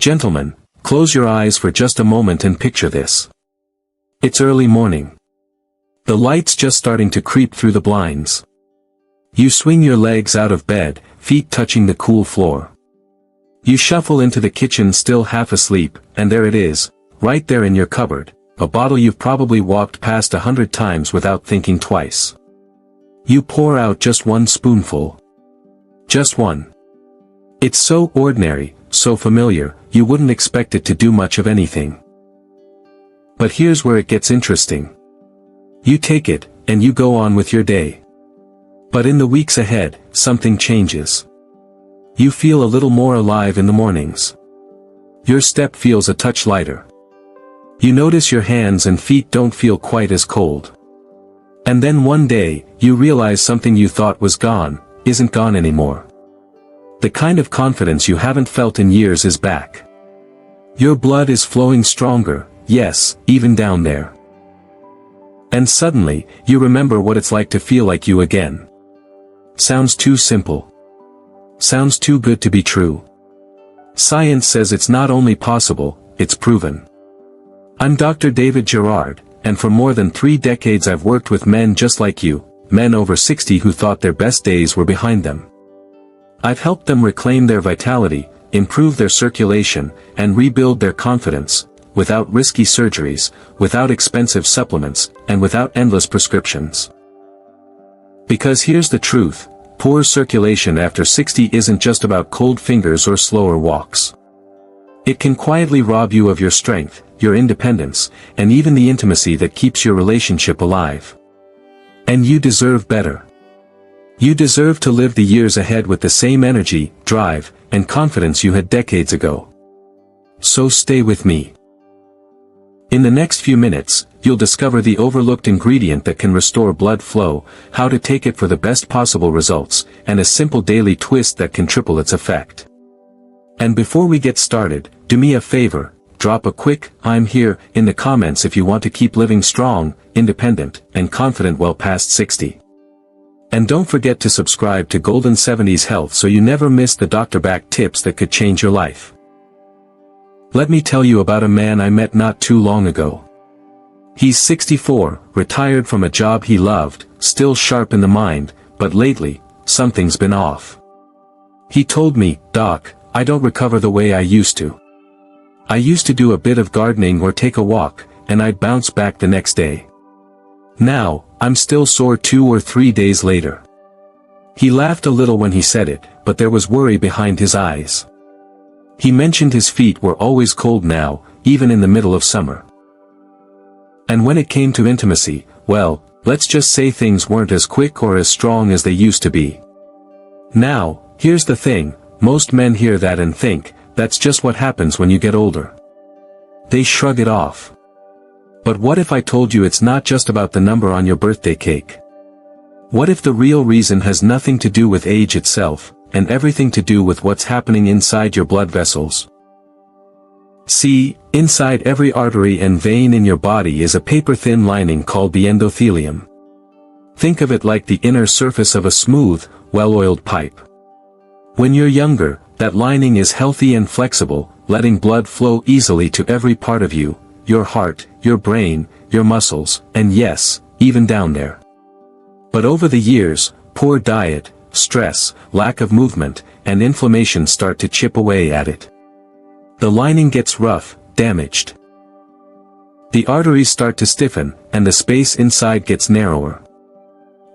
Gentlemen, close your eyes for just a moment and picture this. It's early morning. The light's just starting to creep through the blinds. You swing your legs out of bed, feet touching the cool floor. You shuffle into the kitchen still half asleep, and there it is, right there in your cupboard, a bottle you've probably walked past 100 times without thinking twice. You pour out just one spoonful. Just one. It's so ordinary, so familiar, you wouldn't expect it to do much of anything. But here's where it gets interesting. You take it, and you go on with your day. But in the weeks ahead, something changes. You feel a little more alive in the mornings. Your step feels a touch lighter. You notice your hands and feet don't feel quite as cold. And then one day, you realize something you thought was gone, isn't gone anymore. The kind of confidence you haven't felt in years is back. Your blood is flowing stronger, yes, even down there. And suddenly, you remember what it's like to feel like you again. Sounds too simple. Sounds too good to be true. Science says it's not only possible, it's proven. I'm Dr. David Jarrard, and for more than 3 decades I've worked with men just like you, men over 60 who thought their best days were behind them. I've helped them reclaim their vitality, improve their circulation, and rebuild their confidence, without risky surgeries, without expensive supplements, and without endless prescriptions. Because here's the truth, poor circulation after 60 isn't just about cold fingers or slower walks. It can quietly rob you of your strength, your independence, and even the intimacy that keeps your relationship alive. And you deserve better. You deserve to live the years ahead with the same energy, drive, and confidence you had decades ago. So stay with me. In the next few minutes, you'll discover the overlooked ingredient that can restore blood flow, how to take it for the best possible results, and a simple daily twist that can triple its effect. And before we get started, do me a favor, drop a quick "I'm here" in the comments if you want to keep living strong, independent, and confident well past 60. And don't forget to subscribe to Golden 70s Health so you never miss the doctor-backed tips that could change your life. Let me tell you about a man I met not too long ago. He's 64, retired from a job he loved, still sharp in the mind, but lately, something's been off. He told me, "Doc, I don't recover the way I used to. I used to do a bit of gardening or take a walk, and I'd bounce back the next day. Now, I'm still sore 2 or 3 days later." He laughed a little when he said it, but there was worry behind his eyes. He mentioned his feet were always cold now, even in the middle of summer. And when it came to intimacy, well, let's just say things weren't as quick or as strong as they used to be. Now, here's the thing, most men hear that and think, that's just what happens when you get older. They shrug it off. But what if I told you it's not just about the number on your birthday cake? What if the real reason has nothing to do with age itself, and everything to do with what's happening inside your blood vessels? See, inside every artery and vein in your body is a paper-thin lining called the endothelium. Think of it like the inner surface of a smooth, well-oiled pipe. When you're younger, that lining is healthy and flexible, letting blood flow easily to every part of you, your heart, your brain, your muscles, and yes, even down there. But over the years, poor diet, stress, lack of movement, and inflammation start to chip away at it. The lining gets rough, damaged. The arteries start to stiffen, and the space inside gets narrower.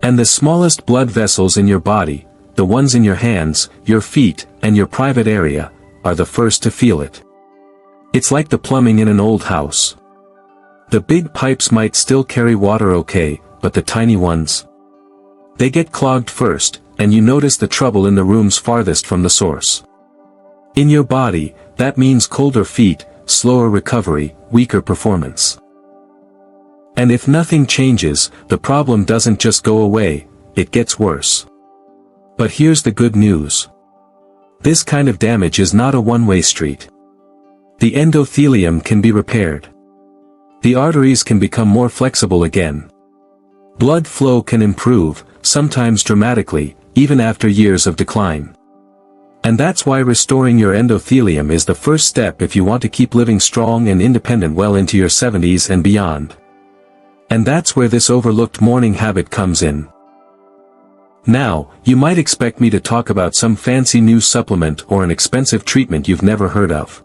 And the smallest blood vessels in your body, the ones in your hands, your feet, and your private area, are the first to feel it. It's like the plumbing in an old house. The big pipes might still carry water okay, but the tiny ones, they get clogged first, and you notice the trouble in the rooms farthest from the source. In your body, that means colder feet, slower recovery, weaker performance. And if nothing changes, the problem doesn't just go away, it gets worse. But here's the good news. This kind of damage is not a one-way street. The endothelium can be repaired. The arteries can become more flexible again. Blood flow can improve, sometimes dramatically, even after years of decline. And that's why restoring your endothelium is the first step if you want to keep living strong and independent well into your 70s and beyond. And that's where this overlooked morning habit comes in. Now, you might expect me to talk about some fancy new supplement or an expensive treatment you've never heard of.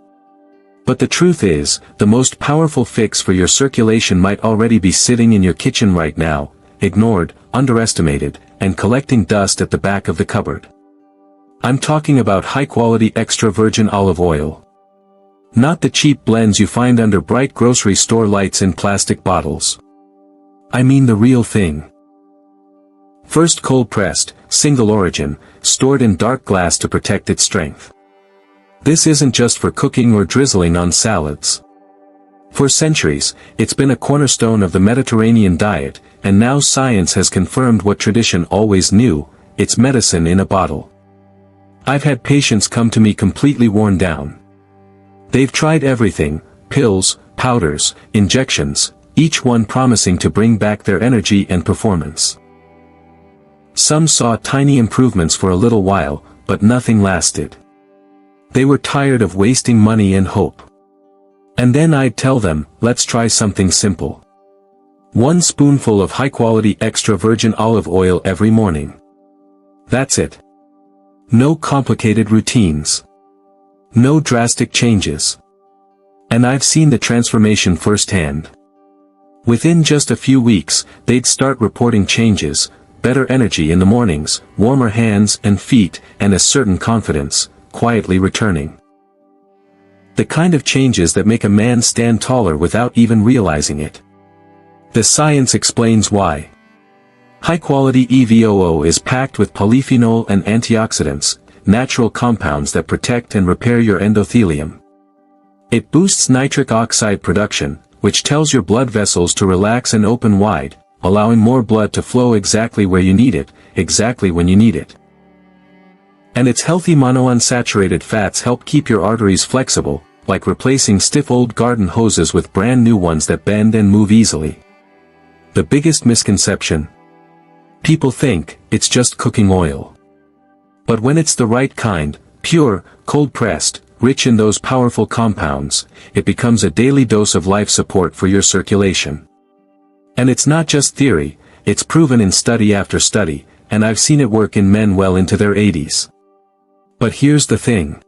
But the truth is, the most powerful fix for your circulation might already be sitting in your kitchen right now, ignored, underestimated, and collecting dust at the back of the cupboard. I'm talking about high-quality extra virgin olive oil. Not the cheap blends you find under bright grocery store lights in plastic bottles. I mean the real thing. First cold-pressed, single origin, stored in dark glass to protect its strength. This isn't just for cooking or drizzling on salads. For centuries, it's been a cornerstone of the Mediterranean diet, and now science has confirmed what tradition always knew: it's medicine in a bottle. I've had patients come to me completely worn down. They've tried everything: pills, powders, injections, each one promising to bring back their energy and performance. Some saw tiny improvements for a little while, but nothing lasted. They were tired of wasting money and hope. And then I'd tell them, let's try something simple. 1 spoonful of high-quality extra virgin olive oil every morning. That's it. No complicated routines. No drastic changes. And I've seen the transformation firsthand. Within just a few weeks, they'd start reporting changes: better energy in the mornings, warmer hands and feet, and a certain confidence quietly returning. The kind of changes that make a man stand taller without even realizing it. The science explains why. High-quality EVOO is packed with polyphenol and antioxidants, natural compounds that protect and repair your endothelium. It boosts nitric oxide production, which tells your blood vessels to relax and open wide, allowing more blood to flow exactly where you need it, exactly when you need it. And its healthy monounsaturated fats help keep your arteries flexible, like replacing stiff old garden hoses with brand new ones that bend and move easily. The biggest misconception: people think it's just cooking oil. But when it's the right kind, pure, cold-pressed, rich in those powerful compounds, it becomes a daily dose of life support for your circulation. And it's not just theory, it's proven in study after study, and I've seen it work in men well into their 80s. But here's the thing.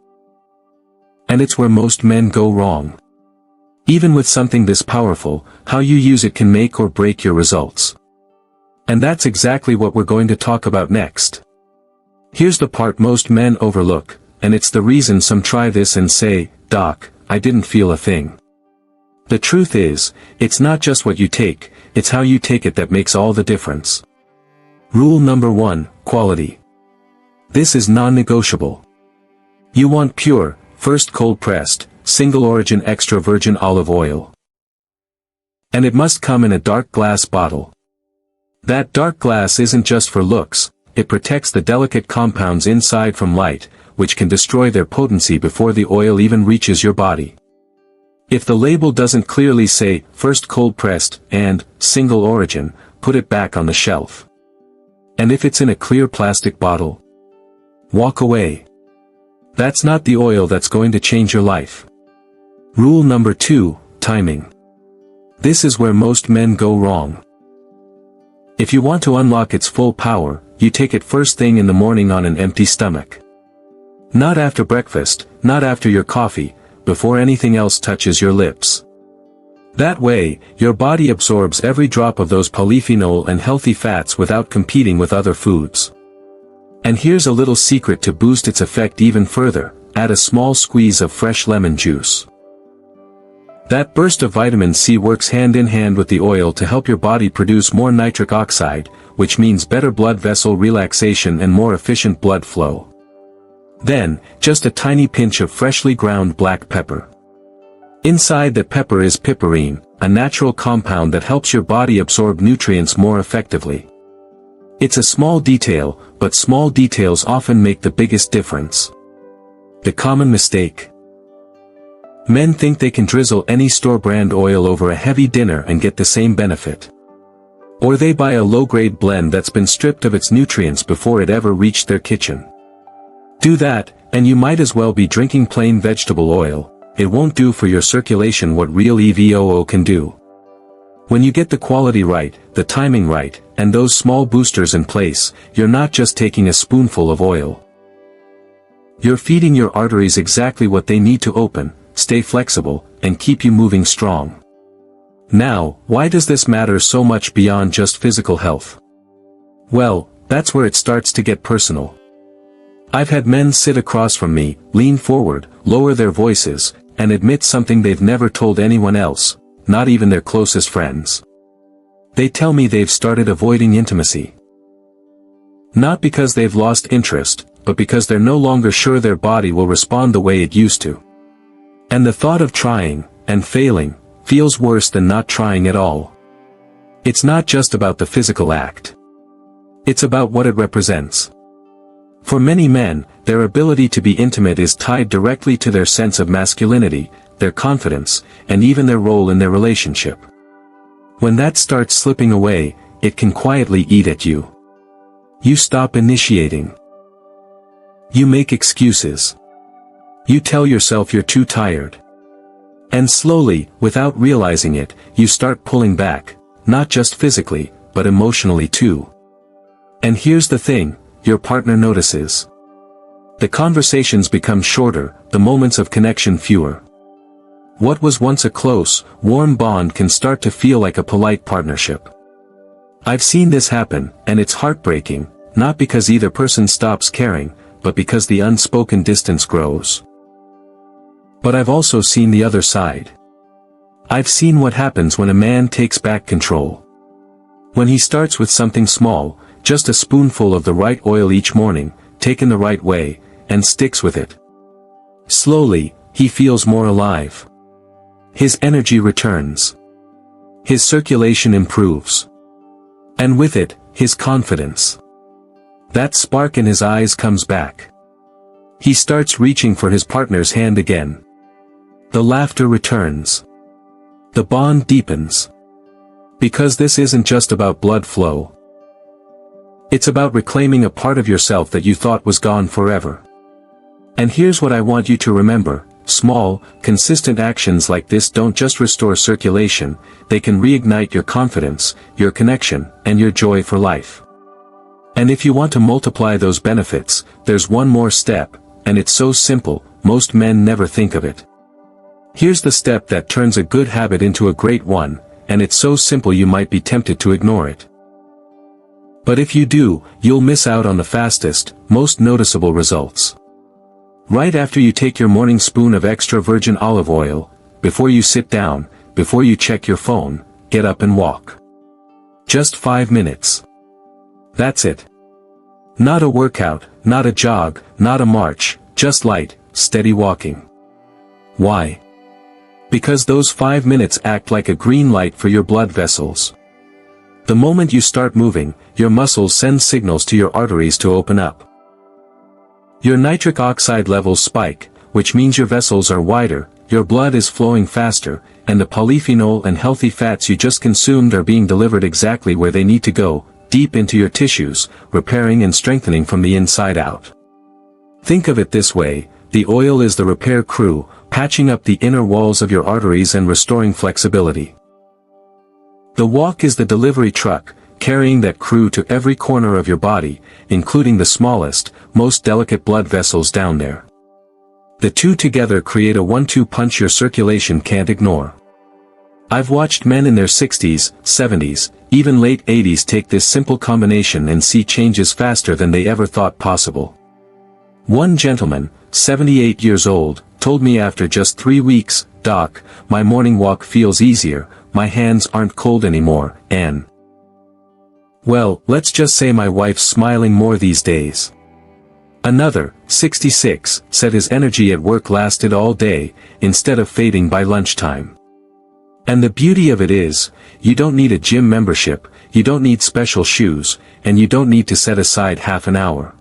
And it's where most men go wrong. Even with something this powerful, how you use it can make or break your results. And that's exactly what we're going to talk about next. Here's the part most men overlook, and it's the reason some try this and say, "Doc, I didn't feel a thing." The truth is, it's not just what you take, it's how you take it that makes all the difference. Rule number 1, quality. This is non-negotiable. You want pure, first cold-pressed, single-origin extra virgin olive oil. And it must come in a dark glass bottle. That dark glass isn't just for looks, it protects the delicate compounds inside from light, which can destroy their potency before the oil even reaches your body. If the label doesn't clearly say, first cold-pressed, and, single origin, put it back on the shelf. And if it's in a clear plastic bottle, walk away. That's not the oil that's going to change your life. Rule number 2, timing. This is where most men go wrong. If you want to unlock its full power, you take it first thing in the morning on an empty stomach. Not after breakfast, not after your coffee, before anything else touches your lips. That way, your body absorbs every drop of those polyphenol and healthy fats without competing with other foods. And here's a little secret to boost its effect even further: add a small squeeze of fresh lemon juice. That burst of vitamin C works hand in hand with the oil to help your body produce more nitric oxide, which means better blood vessel relaxation and more efficient blood flow. Then, just a tiny pinch of freshly ground black pepper. Inside the pepper is piperine, a natural compound that helps your body absorb nutrients more effectively. It's a small detail, but small details often make the biggest difference. The common mistake. Men think they can drizzle any store-brand oil over a heavy dinner and get the same benefit. Or they buy a low-grade blend that's been stripped of its nutrients before it ever reached their kitchen. Do that, And you might as well be drinking plain vegetable oil. It won't do for your circulation what real EVOO can do. When you get the quality right, the timing right, and those small boosters in place, you're not just taking a spoonful of oil. You're feeding your arteries exactly what they need to open, stay flexible, and keep you moving strong. Now, why does this matter so much beyond just physical health? Well, that's where it starts to get personal. I've had men sit across from me, lean forward, lower their voices, and admit something they've never told anyone else, not even their closest friends. They tell me they've started avoiding intimacy. Not because they've lost interest, but because they're no longer sure their body will respond the way it used to. And the thought of trying, and failing, feels worse than not trying at all. It's not just about the physical act. It's about what it represents. For many men, their ability to be intimate is tied directly to their sense of masculinity, their confidence, and even their role in their relationship. When that starts slipping away, it can quietly eat at you. You stop initiating. You make excuses. You tell yourself you're too tired. And slowly, without realizing it, you start pulling back, not just physically, but emotionally too. And here's the thing, your partner notices. The conversations become shorter, the moments of connection fewer. What was once a close, warm bond can start to feel like a polite partnership. I've seen this happen, and it's heartbreaking, not because either person stops caring, but because the unspoken distance grows. But I've also seen the other side. I've seen what happens when a man takes back control. When he starts with something small, just a spoonful of the right oil each morning, taken the right way, and sticks with it. Slowly, he feels more alive. His energy returns. His circulation improves. And with it, his confidence. That spark in his eyes comes back. He starts reaching for his partner's hand again. The laughter returns. The bond deepens. Because this isn't just about blood flow. It's about reclaiming a part of yourself that you thought was gone forever. And here's what I want you to remember, small, consistent actions like this don't just restore circulation, they can reignite your confidence, your connection, and your joy for life. And if you want to multiply those benefits, there's one more step, and it's so simple, most men never think of it. Here's the step that turns a good habit into a great one, and it's so simple you might be tempted to ignore it. But if you do, you'll miss out on the fastest, most noticeable results. Right after you take your morning spoon of extra virgin olive oil, before you sit down, before you check your phone, get up and walk. Just 5 minutes. That's it. Not a workout, not a jog, not a march, just light, steady walking. Why? Because those 5 minutes act like a green light for your blood vessels. The moment you start moving, your muscles send signals to your arteries to open up. Your nitric oxide levels spike, which means your vessels are wider, your blood is flowing faster, and the polyphenol and healthy fats you just consumed are being delivered exactly where they need to go, deep into your tissues, repairing and strengthening from the inside out. Think of it this way, the oil is the repair crew, patching up the inner walls of your arteries and restoring flexibility. The walk is the delivery truck, carrying that crew to every corner of your body, including the smallest, most delicate blood vessels down there. The two together create a 1-2 punch your circulation can't ignore. I've watched men in their 60s, 70s, even late 80s take this simple combination and see changes faster than they ever thought possible. One gentleman, 78 years old, told me after just 3 weeks, "Doc, my morning walk feels easier, my hands aren't cold anymore, and well, let's just say my wife's smiling more these days." Another, 66, said his energy at work lasted all day, instead of fading by lunchtime. And the beauty of it is, you don't need a gym membership, you don't need special shoes, and you don't need to set aside half an hour.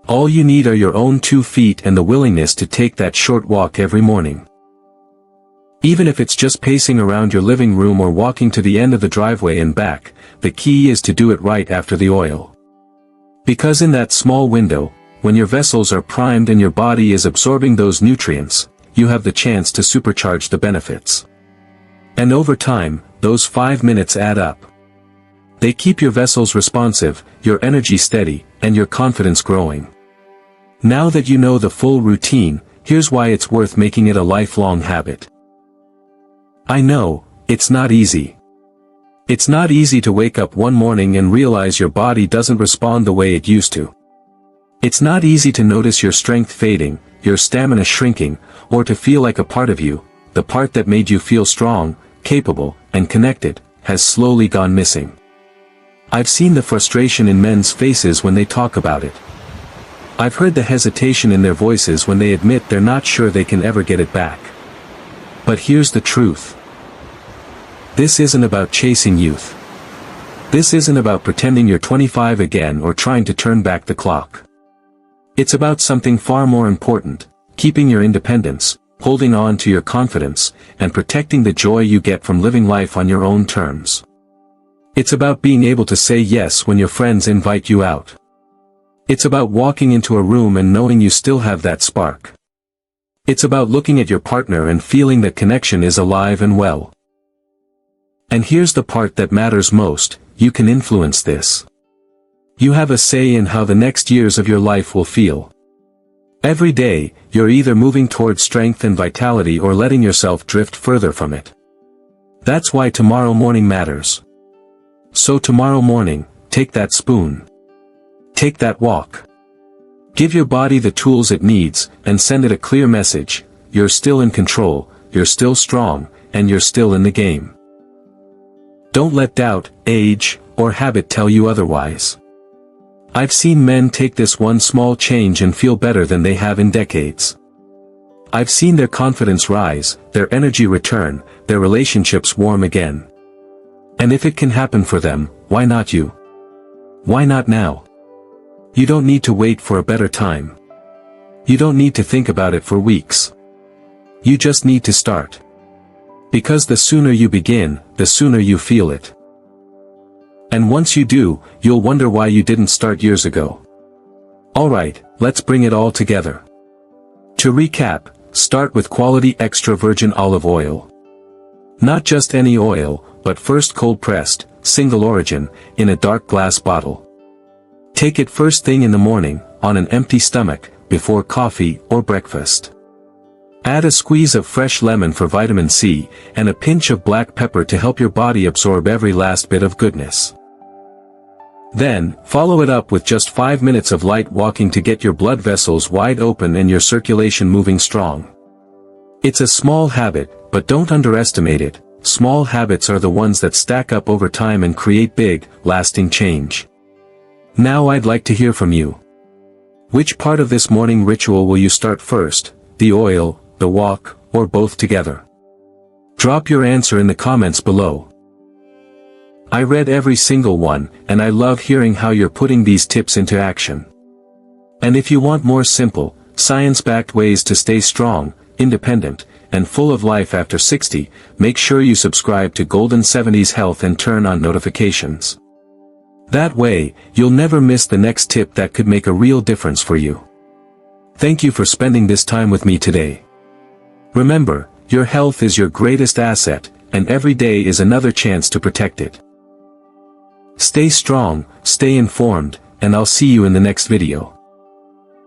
All you need are your own 2 feet and the willingness to take that short walk every morning. Even if it's just pacing around your living room or walking to the end of the driveway and back, the key is to do it right after the oil. Because in that small window, when your vessels are primed and your body is absorbing those nutrients, you have the chance to supercharge the benefits. And over time, those 5 minutes add up. They keep your vessels responsive, your energy steady, and your confidence growing. Now that you know the full routine, here's why it's worth making it a lifelong habit. I know, it's not easy. It's not easy to wake up one morning and realize your body doesn't respond the way it used to. It's not easy to notice your strength fading, your stamina shrinking, or to feel like a part of you, the part that made you feel strong, capable, and connected, has slowly gone missing. I've seen the frustration in men's faces when they talk about it. I've heard the hesitation in their voices when they admit they're not sure they can ever get it back. But here's the truth. This isn't about chasing youth. This isn't about pretending you're 25 again or trying to turn back the clock. It's about something far more important, keeping your independence, holding on to your confidence, and protecting the joy you get from living life on your own terms. It's about being able to say yes when your friends invite you out. It's about walking into a room and knowing you still have that spark. It's about looking at your partner and feeling that connection is alive and well. And here's the part that matters most, you can influence this. You have a say in how the next years of your life will feel. Every day, you're either moving towards strength and vitality or letting yourself drift further from it. That's why tomorrow morning matters. So tomorrow morning, take that spoon. Take that walk. Give your body the tools it needs, and send it a clear message: you're still in control, you're still strong, and you're still in the game. Don't let doubt, age, or habit tell you otherwise. I've seen men take this one small change and feel better than they have in decades. I've seen their confidence rise, their energy return, their relationships warm again. And if it can happen for them, why not you? Why not now? You don't need to wait for a better time. You don't need to think about it for weeks. You just need to start. Because the sooner you begin, the sooner you feel it. And once you do, you'll wonder why you didn't start years ago. Alright, let's bring it all together. To recap, start with quality extra virgin olive oil. Not just any oil, but first cold-pressed, single origin, in a dark glass bottle. Take it first thing in the morning, on an empty stomach, before coffee or breakfast. Add a squeeze of fresh lemon for vitamin C, and a pinch of black pepper to help your body absorb every last bit of goodness. Then, follow it up with just 5 minutes of light walking to get your blood vessels wide open and your circulation moving strong. It's a small habit, but don't underestimate it. Small habits are the ones that stack up over time and create big, lasting change. Now I'd like to hear from you. Which part of this morning ritual will you start first, the oil, the walk, or both together? Drop your answer in the comments below. I read every single one, and I love hearing how you're putting these tips into action. And if you want more simple, science-backed ways to stay strong, independent, and full of life after 60, make sure you subscribe to Golden 70s Health and turn on notifications. That way, you'll never miss the next tip that could make a real difference for you. Thank you for spending this time with me today. Remember, your health is your greatest asset, and every day is another chance to protect it. Stay strong, stay informed, and I'll see you in the next video.